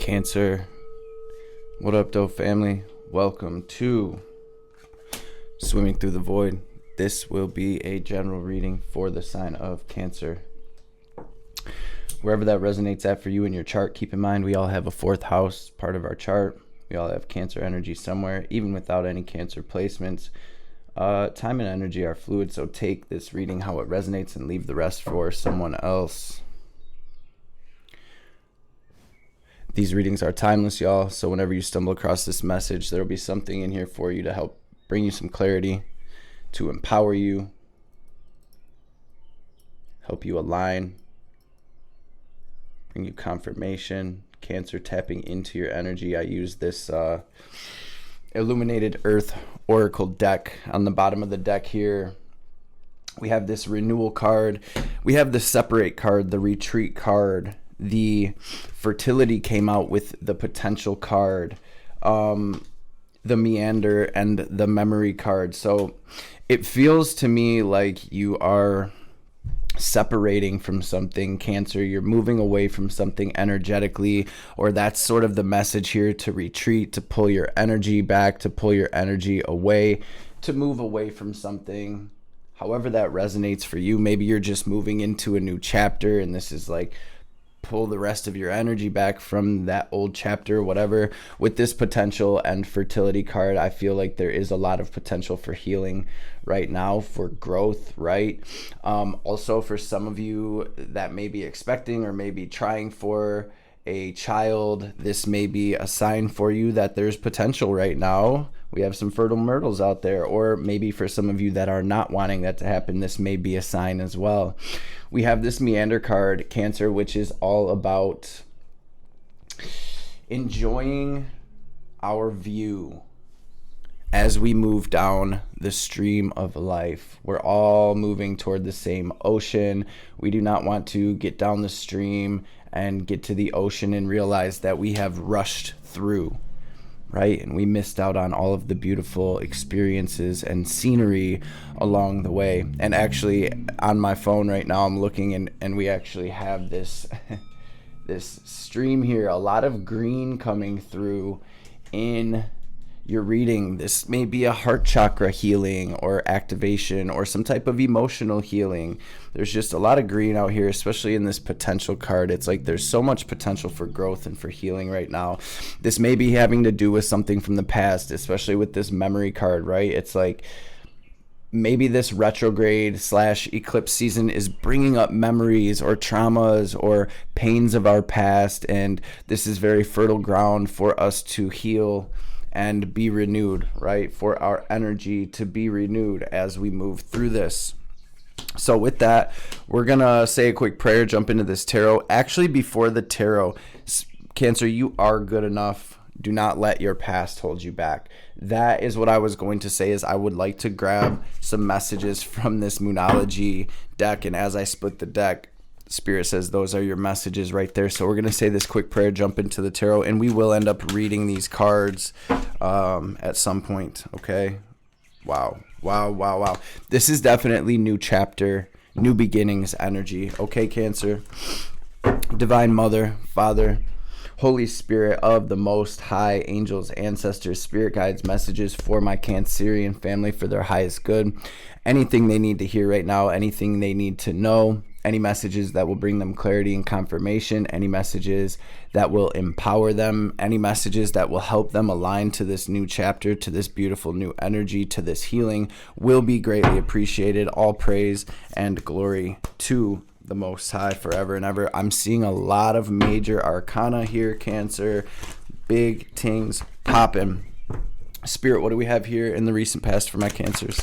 Cancer. What up, though, family? Welcome to Swimming Through the Void. This will be a general reading for the sign of Cancer. Wherever that resonates at for you in your chart, keep in mind we all have a fourth house part of our chart. We all have Cancer energy somewhere, even without any Cancer placements. Time and energy are fluid, so take this reading how it resonates and leave the rest for someone else. These readings are timeless, y'all, so whenever you stumble across this message, there will be something in here for you to help bring you some clarity, to empower you, help you align, bring you confirmation. Cancer, tapping into your energy. I use this Illuminated Earth Oracle deck. On the bottom of the deck here, we have this renewal card. We have the separate card, the retreat card. The fertility came out with the potential card, the meander, and the memory card. So it feels to me like you are separating from something, Cancer. You're moving away from something energetically, or that's sort of the message here, to retreat, to pull your energy back, to pull your energy away, to move away from something. However that resonates for you. Maybe you're just moving into a new chapter and this is like pull the rest of your energy back from that old chapter, whatever. With this potential and fertility card, I feel like there is a lot of potential for healing right now, for growth, right? Also, for some of you that may be expecting or maybe trying for a child, this may be a sign for you that there's potential right now. We have some fertile myrtles out there. Or maybe for some of you that are not wanting that to happen, this may be a sign as well. We have this meander card, Cancer, which is all about enjoying our view as we move down the stream of life. We're all moving toward the same ocean. We do not want to get down the stream and get to the ocean and realize that we have rushed through, right? And we missed out on all of the beautiful experiences and scenery along the way. And actually, on my phone right now, I'm looking and we actually have this this stream here, a lot of green coming through in your reading. This may be a heart chakra healing or activation or some type of emotional healing. There's just a lot of green out here, especially in this potential card. It's like there's so much potential for growth and for healing right now. This may be having to do with something from the past, especially with this memory card, right? It's like maybe this retrograde / eclipse season is bringing up memories or traumas or pains of our past, and this is very fertile ground for us to heal and be renewed, right? For our energy to be renewed as we move through this. So with that, we're gonna say a quick prayer, jump into this tarot. Actually, before the tarot, Cancer, you are good enough. Do not let your past hold you back. That is what I was going to say, is I would like to grab some messages from this Moonology deck, and as I split the deck, Spirit says those are your messages right there. So we're going to say this quick prayer, jump into the tarot, and we will end up reading these cards at some point, okay? Wow. This is definitely new chapter, new beginnings energy, okay, Cancer? Divine Mother, Father, Holy Spirit of the Most High, angels, ancestors, spirit guides, messages for my Cancerian family for their highest good. Anything they need to hear right now, anything they need to know, any messages that will bring them clarity and confirmation, any messages that will empower them, any messages that will help them align to this new chapter, to this beautiful new energy, to this healing, will be greatly appreciated. All praise and glory to the Most High forever and ever. I'm seeing a lot of major arcana here, Cancer. Big things popping. Spirit, what do we have here in the recent past for my Cancers?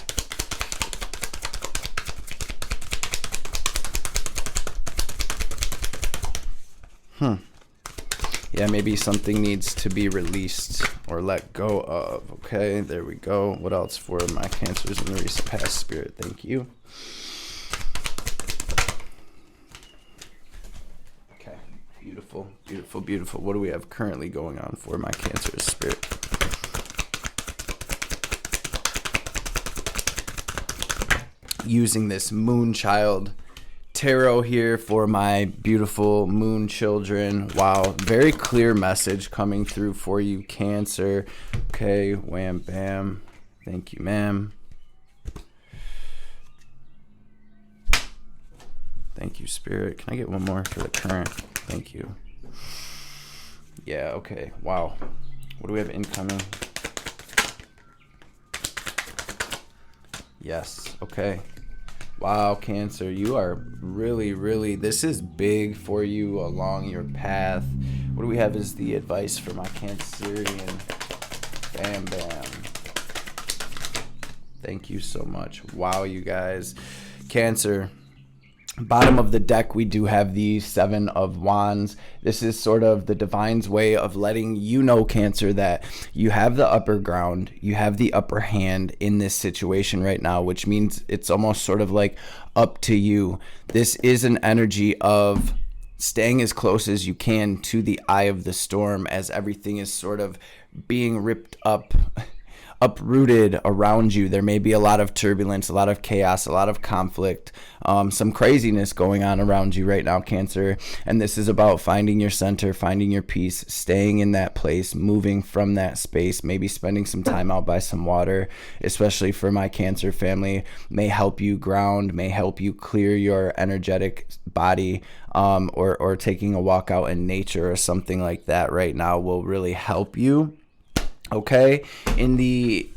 Yeah, maybe something needs to be released or let go of. Okay, there we go. What else for my Cancers in the recent past, Spirit? Thank you. Okay, beautiful. What do we have currently going on for my Cancers, Spirit? Using this Moonchild tarot here for my beautiful moon children. Wow, very clear message coming through for you, Cancer. Okay, wham, bam. Thank you, ma'am. Thank you, Spirit. Can I get one more for the current? Thank you. Yeah, okay. Wow. What do we have incoming? Yes, okay. Wow, Cancer, you are really, this is big for you along your path. What do we have as the advice for my Cancerian? Bam, bam. Thank you so much. Wow, you guys. Cancer. Bottom of the deck, we do have the Seven of Wands. This is sort of the divine's way of letting you know, Cancer, that you have the upper ground, you have the upper hand in this situation right now, which means it's almost sort of like up to you. This is an energy of staying as close as you can to the eye of the storm as everything is sort of being ripped up, uprooted around you. There may be a lot of turbulence, a lot of chaos, a lot of conflict, some craziness going on around you right now, Cancer. And this is about finding your center, finding your peace, staying in that place, moving from that space, maybe spending some time out by some water, especially for my Cancer family, may help you ground, may help you clear your energetic body, or taking a walk out in nature or something like that right now will really help you. Okay, in the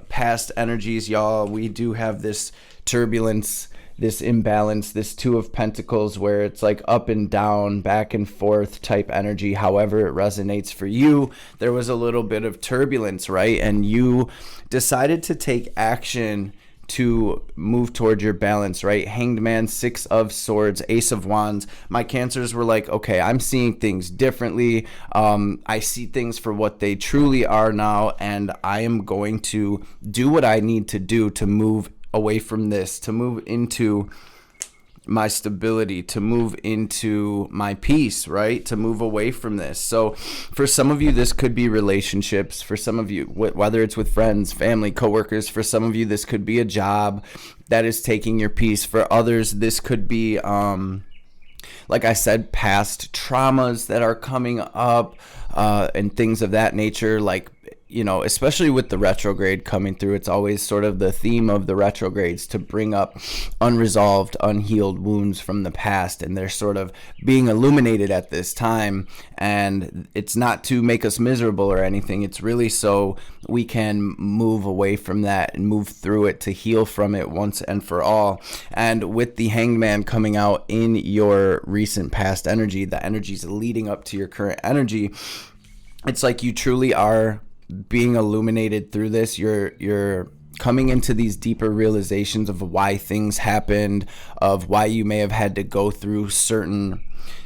past energies, y'all, we do have this turbulence, this imbalance, this Two of Pentacles, where it's like up and down, back and forth type energy. However it resonates for you, there was a little bit of turbulence, right? And you decided to take action to move toward your balance, right? Hanged Man, Six of Swords, Ace of Wands. My Cancers were like, okay, I'm seeing things differently. I see things for what they truly are now, and I am going to do what I need to do to move away from this, to move into my stability, to move into my peace, right? To move away from this. So for some of you, this could be relationships. For some of you, whether it's with friends, family, coworkers, for some of you, this could be a job that is taking your peace. For others, this could be, like I said, past traumas that are coming up, and things of that nature. Like, you know, especially with the retrograde coming through, it's always sort of the theme of the retrogrades to bring up unresolved, unhealed wounds from the past, and they're sort of being illuminated at this time. And it's not to make us miserable or anything. It's really so we can move away from that and move through it to heal from it once and for all. And with the Hanged Man coming out in your recent past energy, the energies leading up to your current energy, it's like you truly are being illuminated through this. You're coming into these deeper realizations of why things happened, of why you may have had to go through certain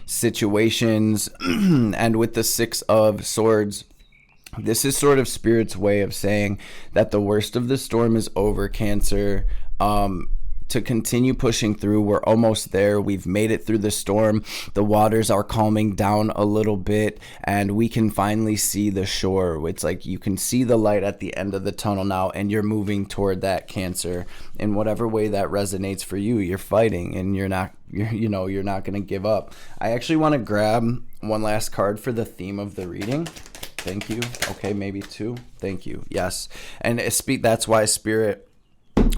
situations. And with the Six of Swords, this is sort of Spirit's way of saying that the worst of the storm is over, Cancer. To continue pushing through. We're almost there. We've made it through the storm. The waters are calming down a little bit, and we can finally see the shore. It's like you can see the light at the end of the tunnel now, and you're moving toward that, Cancer. In whatever way that resonates for you, you're fighting, and you're not going to give up. I actually want to grab one last card for the theme of the reading. Thank you. Okay, maybe two. Thank you. Yes. And that's why Spirit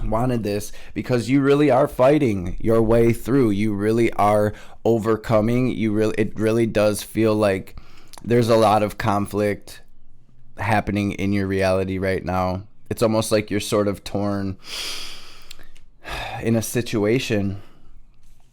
wanted this, because you really are fighting your way through. You really are overcoming. It really does feel like there's a lot of conflict happening in your reality right now. It's almost like you're sort of torn in a situation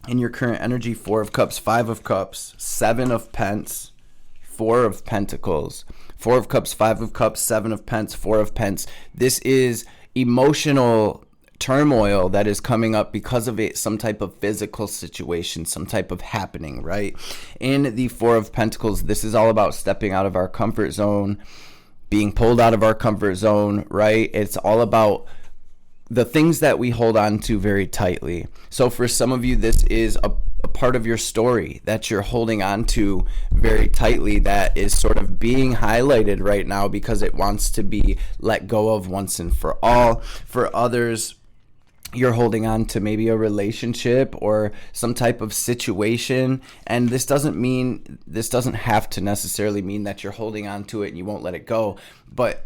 in your current energy. Four of Cups, Five of Cups, Seven of Pence, Four of Pentacles. Four of Cups, Five of Cups, Seven of Pence, Four of Pence. This is emotional turmoil that is coming up because of some type of physical situation, some type of happening, right? In the Four of Pentacles, this is all about stepping out of our comfort zone, being pulled out of our comfort zone, right? It's all about the things that we hold on to very tightly. So for some of you, this is a part of your story that you're holding on to very tightly, that is sort of being highlighted right now because it wants to be let go of once and for all. For others, you're holding on to maybe a relationship or some type of situation, and this doesn't have to necessarily mean that you're holding on to it and you won't let it go, but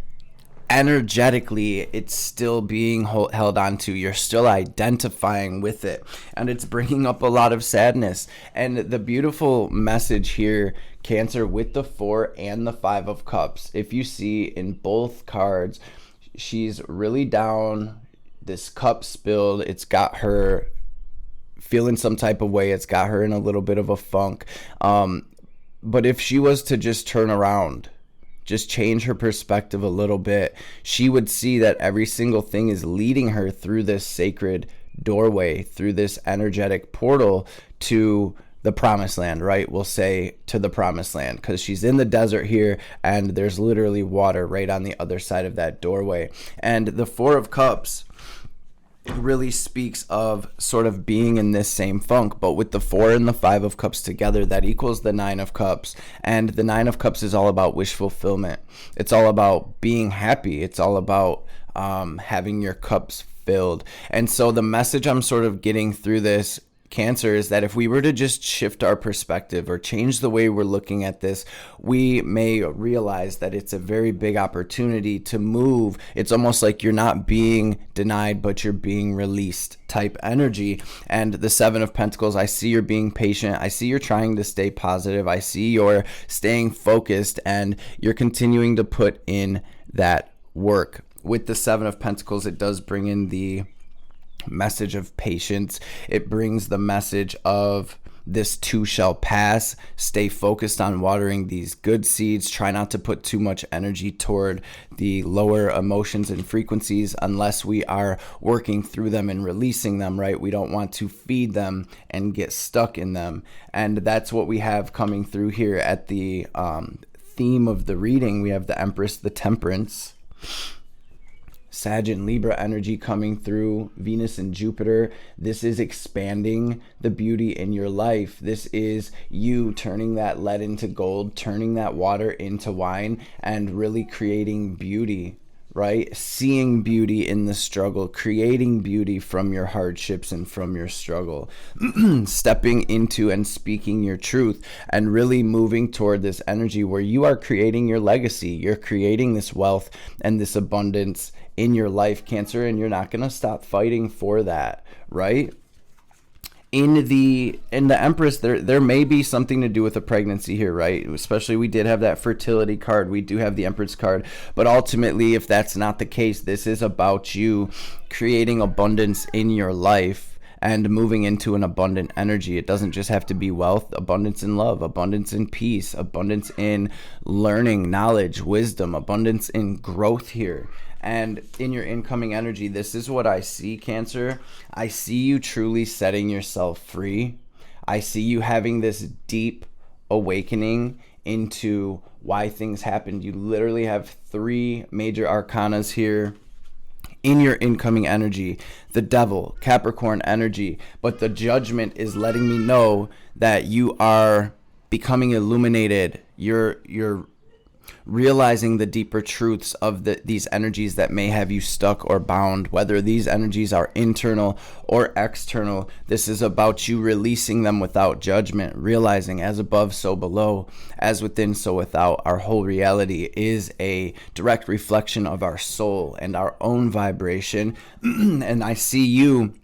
energetically it's still being held on to. You're still identifying with it, and it's bringing up a lot of sadness. And the beautiful message here, Cancer, with the 4 and the 5 of Cups, if you see in both cards, she's really down. This cup spilled. It's got her feeling some type of way. It's got her in a little bit of a funk. But if she was to just turn around, just change her perspective a little bit, she would see that every single thing is leading her through this sacred doorway, through this energetic portal to the promised land, right? We'll say to the promised land, because she's in the desert here and there's literally water right on the other side of that doorway. And the 4 of Cups really speaks of sort of being in this same funk, but with the 4 and the 5 of Cups together, that equals the 9 of Cups. And the 9 of Cups is all about wish fulfillment. It's all about being happy. It's all about having your cups filled. And so the message I'm sort of getting through this, Cancer, is that if we were to just shift our perspective or change the way we're looking at this, we may realize that it's a very big opportunity to move. It's almost like you're not being denied, but you're being released type energy. And the 7 of Pentacles, I see you're being patient. I see you're trying to stay positive. I see you're staying focused and you're continuing to put in that work. With the 7 of Pentacles, it does bring in the message of patience. It brings the message of this too shall pass. Stay focused on watering these good seeds. Try not to put too much energy toward the lower emotions and frequencies unless we are working through them and releasing them, right? We don't want to feed them and get stuck in them. And that's what we have coming through here at the theme of the reading. We have the Empress, the Temperance, Sag and Libra energy coming through, Venus and Jupiter. This is expanding the beauty in your life. This is you turning that lead into gold, turning that water into wine, and really creating beauty, right? Seeing beauty in the struggle, creating beauty from your hardships and from your struggle, stepping into and speaking your truth, and really moving toward this energy where you are creating your legacy. You're creating this wealth and this abundance in your life, Cancer, and you're not going to stop fighting for that, right? In the Empress, there may be something to do with a pregnancy here, right? Especially, we did have that fertility card. We do have the Empress card. But ultimately, if that's not the case, this is about you creating abundance in your life and moving into an abundant energy. It doesn't just have to be wealth, abundance in love, abundance in peace, abundance in learning, knowledge, wisdom, abundance in growth here. And in your incoming energy, this is what I see, Cancer. I see you truly setting yourself free. I see you having this deep awakening into why things happened. You literally have 3 major arcanas here in your incoming energy. The Devil, Capricorn energy. But the Judgment is letting me know that you are becoming illuminated. You're realizing the deeper truths of these energies that may have you stuck or bound, whether these energies are internal or external. This is about you releasing them without judgment, realizing as above, so below, as within, so without. Our whole reality is a direct reflection of our soul and our own vibration. And I see you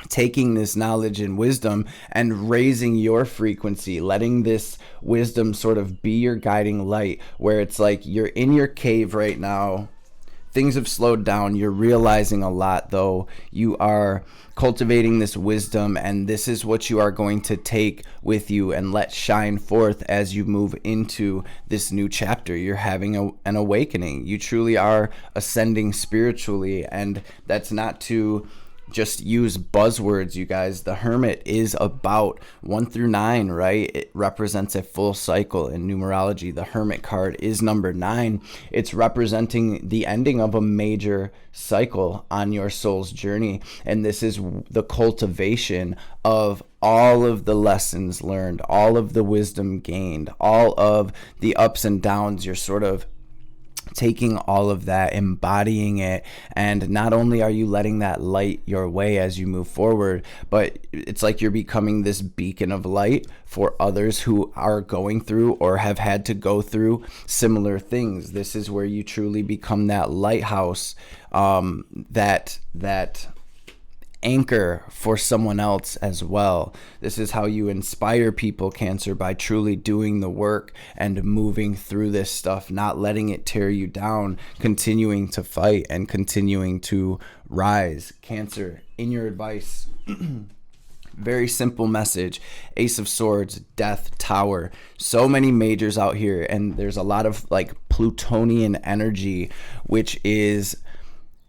taking this knowledge and wisdom and raising your frequency, letting this wisdom sort of be your guiding light, where it's like you're in your cave right now. Things have slowed down. You're realizing a lot, though. You are cultivating this wisdom, and this is what you are going to take with you and let shine forth as you move into this new chapter. You're having an awakening. You truly are ascending spiritually, and that's not to just use buzzwords, you guys. The Hermit is about 1 through 9, right? It represents a full cycle in numerology. The Hermit card is number 9. It's representing the ending of a major cycle on your soul's journey. And this is the cultivation of all of the lessons learned, all of the wisdom gained, all of the ups and downs. You're sort of taking all of that, embodying it, and not only are you letting that light your way as you move forward, but it's like you're becoming this beacon of light for others who are going through or have had to go through similar things. This is where you truly become that lighthouse, that anchor for someone else as well. This is how you inspire people, Cancer, by truly doing the work and moving through this stuff, not letting it tear you down, continuing to fight and continuing to rise. Cancer, in your advice, very simple message: Ace of Swords, Death, Tower. So many majors out here, and there's a lot of like Plutonian energy, which is,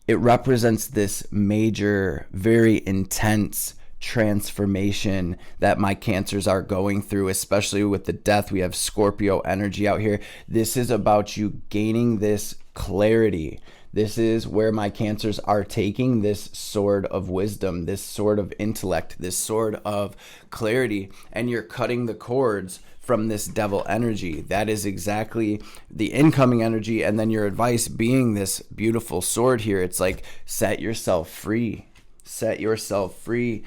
it represents this major, very intense transformation that my Cancers are going through, especially with the Death. We have Scorpio energy out here. This is about you gaining this clarity. This is where my Cancers are taking this sword of wisdom, this sword of intellect, this sword of clarity, and you're cutting the cords from this devil energy. That is exactly the incoming energy. And then your advice being this beautiful sword here. It's like, set yourself free. Set yourself free.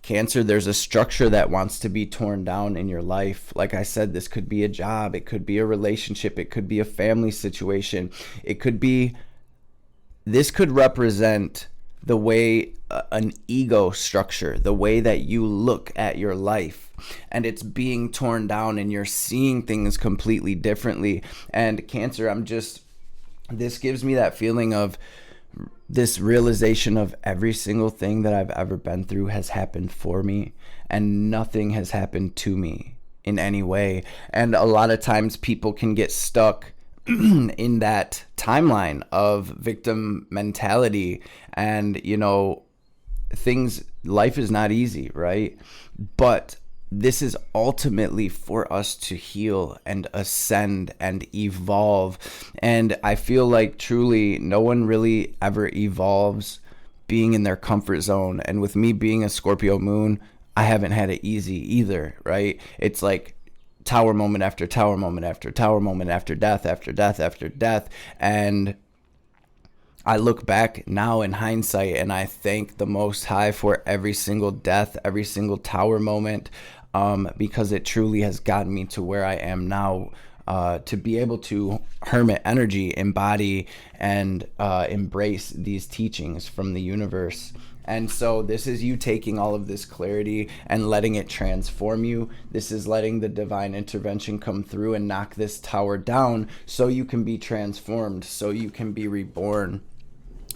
Cancer, there's a structure that wants to be torn down in your life. Like I said, this could be a job. It could be a relationship. It could be a family situation. This could represent the way an ego structure, the way that you look at your life, and it's being torn down and you're seeing things completely differently. And Cancer, this gives me that feeling of this realization of every single thing that I've ever been through has happened for me, and nothing has happened to me in any way. And a lot of times people can get stuck in that timeline of victim mentality, and life is not easy, right? But this is ultimately for us to heal and ascend and evolve. And I feel like truly no one really ever evolves being in their comfort zone. And with me being a Scorpio moon, I haven't had it easy either, right? It's like tower moment after tower moment after tower moment after death after death after death. And I look back now in hindsight and I thank the Most High for every single death, every single tower moment, because it truly has gotten me to where I am now, to be able to hermit energy, embody and embrace these teachings from the universe. And so this is you taking all of this clarity and letting it transform you. This is letting the divine intervention come through and knock this tower down so you can be transformed, so you can be reborn.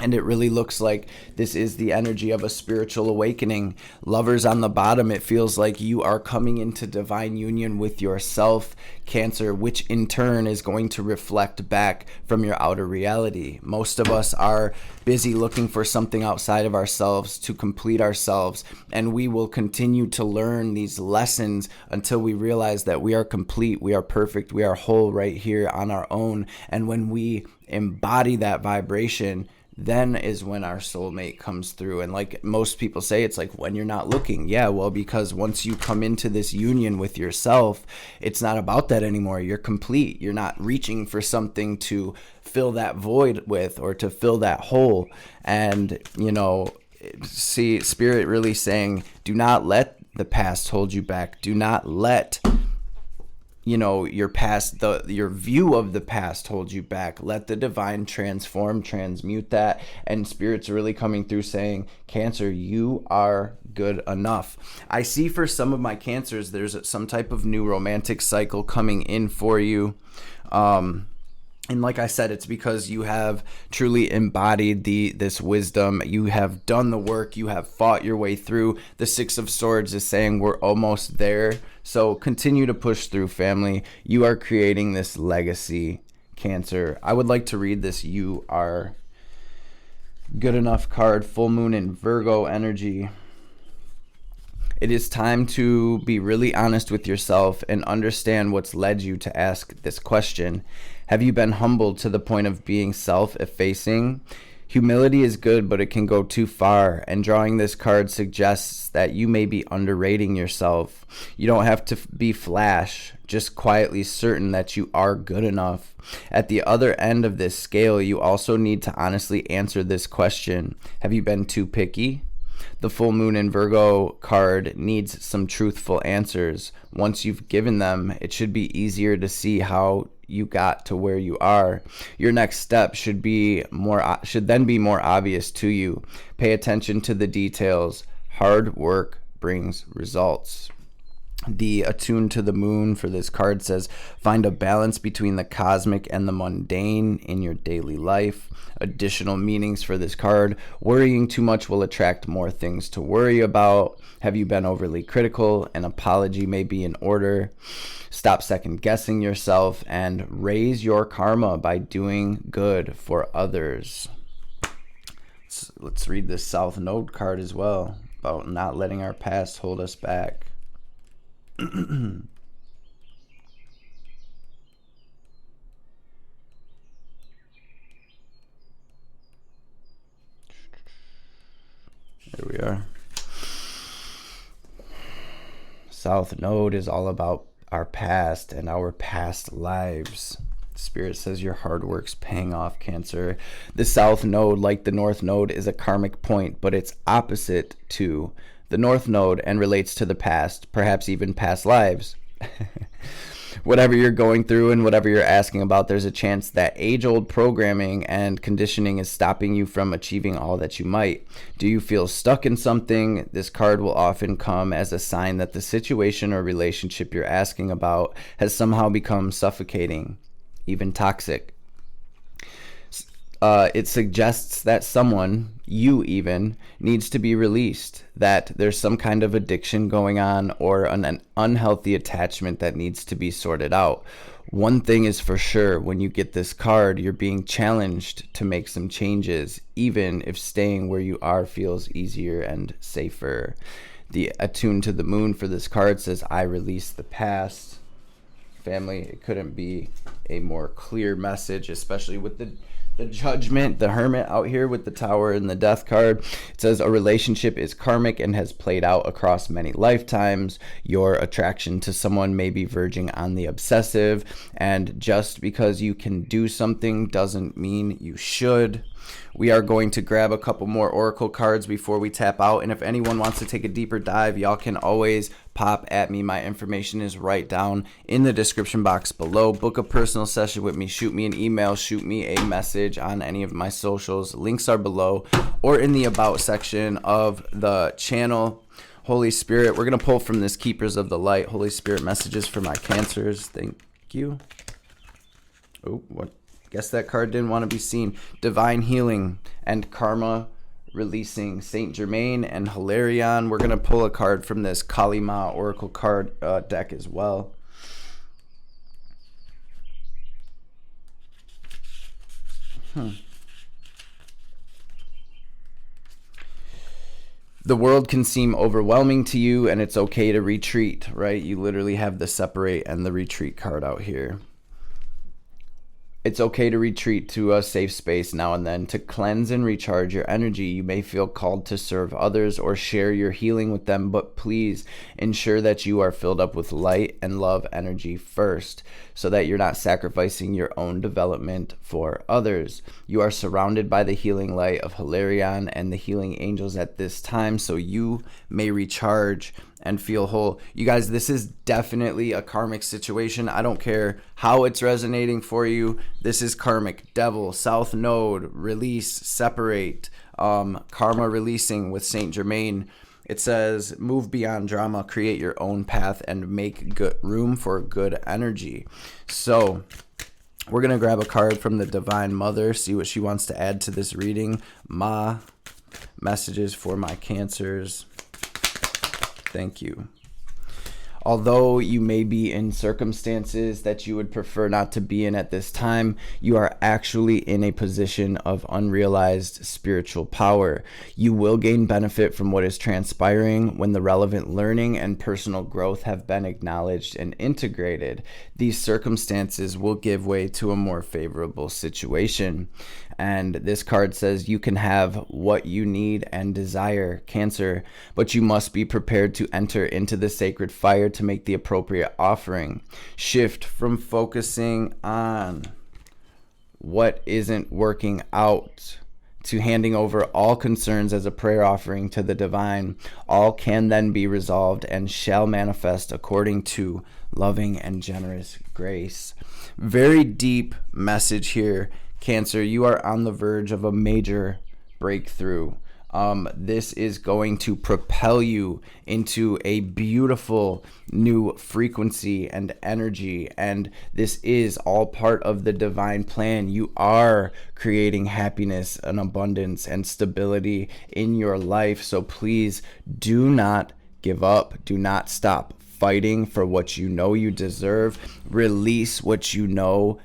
And it really looks like this is the energy of a spiritual awakening. Lovers on the bottom, it feels like you are coming into divine union with yourself, Cancer, which in turn is going to reflect back from your outer reality. Most of us are busy looking for something outside of ourselves to complete ourselves, and we will continue to learn these lessons until we realize that we are complete, we are perfect, we are whole right here on our own. And when we embody that vibration, then is when our soulmate comes through. And like most people say, it's like when you're not looking. Yeah, well, because once you come into this union with yourself, it's not about that anymore. You're complete. You're not reaching for something to fill that void with or to fill that hole. And, see Spirit really saying, do not let the past hold you back. Do not let your past, your view of the past hold you back. Let the divine transmute that. And Spirit's really coming through saying, Cancer, you are good enough. I see for some of my Cancers, there's some type of new romantic cycle coming in for you. And like I said, it's because you have truly embodied this wisdom. You have done the work. You have fought your way through. The Six of Swords is saying we're almost there. So continue to push through, family. You are creating this legacy, Cancer. I would like to read this You Are Good Enough card, full moon in Virgo energy. It is time to be really honest with yourself and understand what's led you to ask this question. Have you been humbled to the point of being self-effacing? Humility is good, but it can go too far, and drawing this card suggests that you may be underrating yourself. You don't have to be flash, just quietly certain that you are good enough. At the other end of this scale, you also need to honestly answer this question. Have you been too picky? The full moon in Virgo card needs some truthful answers. Once you've given them, it should be easier to see how you got to where you are. Your next step should then be more obvious to you. Pay attention to the details. Hard work brings results. The attuned to the moon for this card says, find a balance between the cosmic and the mundane in your daily life. Additional meanings for this card: worrying too much will attract more things to worry about. Have you been overly critical? An apology may be in order. Stop second guessing yourself and raise your karma by doing good for others. Let's read the South Node card as well, about not letting our past hold us back. There we are. South Node is all about our past and our past lives. Spirit says your hard work's paying off, Cancer. The South Node, like the North Node, is a karmic point, but it's opposite to the North Node and relates to the past, perhaps even past lives. Whatever you're going through and whatever you're asking about, there's a chance that age-old programming and conditioning is stopping you from achieving all that you might. Do you feel stuck in something? This card will often come as a sign that the situation or relationship you're asking about has somehow become suffocating, even toxic. It suggests that someone, you even, needs to be released, that there's some kind of addiction going on or an unhealthy attachment that needs to be sorted out. One thing is for sure, when you get this card, you're being challenged to make some changes, even if staying where you are feels easier and safer. The attuned to the moon for this card says, I release the past. Family, it couldn't be a more clear message, especially with the Judgment, the Hermit out here with the Tower and the Death card. It says a relationship is karmic and has played out across many lifetimes. Your attraction to someone may be verging on the obsessive, and just because you can do something doesn't mean you should. We are going to grab a couple more oracle cards before we tap out, and if anyone wants to take a deeper dive, y'all can always pop at me. My information is right down in the description box below. Book a personal session with me, shoot me an email, shoot me a message on any of my socials. Links are below or in the about section of the channel. Holy Spirit, we're going to pull from this Keepers of the Light. Holy Spirit messages for my Cancers. Thank you. Oh, what? Guess that card didn't want to be seen. Divine healing and karma releasing. Saint Germain and Hilarion. We're going to pull a card from this Kali Ma Oracle card deck as well. The world can seem overwhelming to you, and it's okay to retreat, right? You literally have the separate and the retreat card out here. It's okay to retreat to a safe space now and then to cleanse and recharge your energy. You may feel called to serve others or share your healing with them, but please ensure that you are filled up with light and love energy first, so that you're not sacrificing your own development for others. You are surrounded by the healing light of Hilarion and the healing angels at this time, so you may recharge and feel whole. You guys, this is definitely a karmic situation. I don't care how it's resonating for you. This is karmic. Devil, South Node, release, separate, karma releasing with Saint Germain. It says, move beyond drama, create your own path, and make good room for good energy. So we're going to grab a card from the Divine Mother, see what she wants to add to this reading. Ma, messages for my Cancers. Thank you. Although you may be in circumstances that you would prefer not to be in at this time, you are actually in a position of unrealized spiritual power. You will gain benefit from what is transpiring when the relevant learning and personal growth have been acknowledged and integrated. These circumstances will give way to a more favorable situation. And this card says you can have what you need and desire, Cancer, but you must be prepared to enter into the sacred fire to make the appropriate offering. Shift from focusing on what isn't working out to handing over all concerns as a prayer offering to the divine. All can then be resolved and shall manifest according to loving and generous grace. Very deep message here, Cancer. You are on the verge of a major breakthrough. This is going to propel you into a beautiful new frequency and energy, and this is all part of the divine plan. You are creating happiness and abundance and stability in your life, so please do not give up. Do not stop fighting for what you know you deserve. Release what you know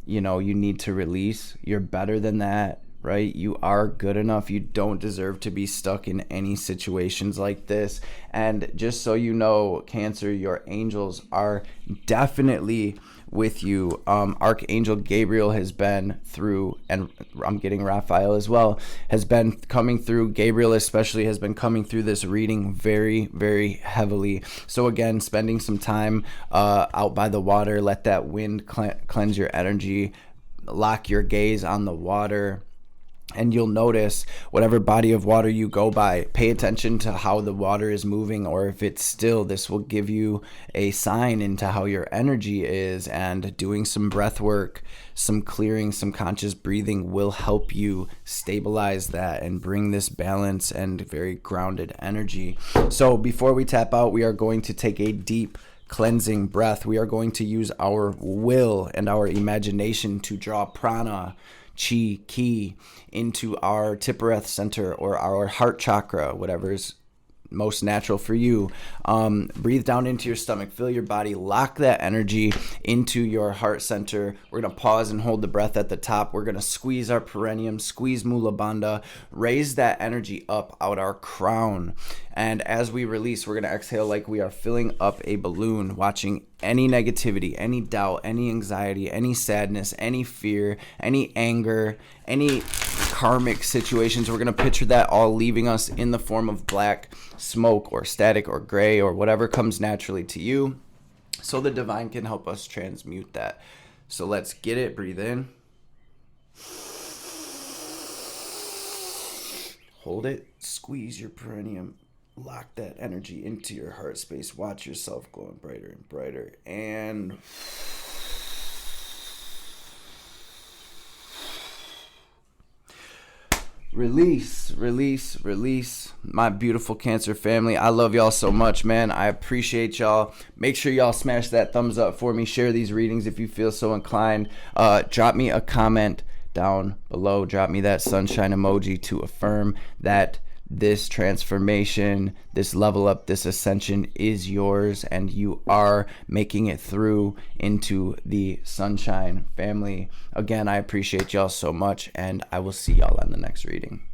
you need to release. You're better than that, right? You are good enough. You don't deserve to be stuck in any situations like this. And just so you know, Cancer, your angels are definitely with you. Archangel Gabriel has been through, and I'm getting Raphael as well, has been coming through. Gabriel especially has been coming through this reading very, very heavily. So again, spending some time out by the water, let that wind cleanse your energy, lock your gaze on the water. And you'll notice whatever body of water you go by, pay attention to how the water is moving, or if it's still. This will give you a sign into how your energy is, and doing some breath work, some clearing, some conscious breathing will help you stabilize that and bring this balance and very grounded energy. So before we tap out, we are going to take a deep cleansing breath. We are going to use our will and our imagination to draw prana, chi, ki, into our Tippereth center or our heart chakra, whatever's most natural for you. Breathe down into your stomach, fill your body, lock that energy into your heart center. We're going to pause and hold the breath at the top. We're going to squeeze our perineum, squeeze Mula Bandha, raise that energy up out our crown. And as we release, we're going to exhale like we are filling up a balloon, watching any negativity, any doubt, any anxiety, any sadness, any fear, any anger, any karmic situations. We're going to picture that all leaving us in the form of black smoke or static or gray or whatever comes naturally to you, so the divine can help us transmute that. So let's get it. Breathe in. Hold it. Squeeze your perineum. Lock that energy into your heart space. Watch yourself glowing brighter and brighter. And release, release, release. My beautiful Cancer family, I love y'all so much, man. I appreciate y'all. Make sure y'all smash that thumbs up for me. Share these readings if you feel so inclined. Drop me a comment down below. Drop me that sunshine emoji to affirm that this transformation, this level up, this ascension is yours, and you are making it through into the sunshine family. Again, I appreciate y'all so much, and I will see y'all on the next reading.